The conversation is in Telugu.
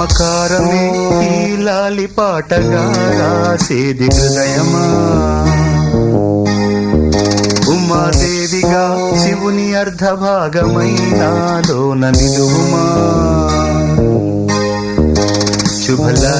మమకారమే ఈ లాలి పాటగా రాసేది హృదయమా. ఉమాదేవిగా శివుని అర్ధభాగమైనాలోన నిలువుమా. శుభలా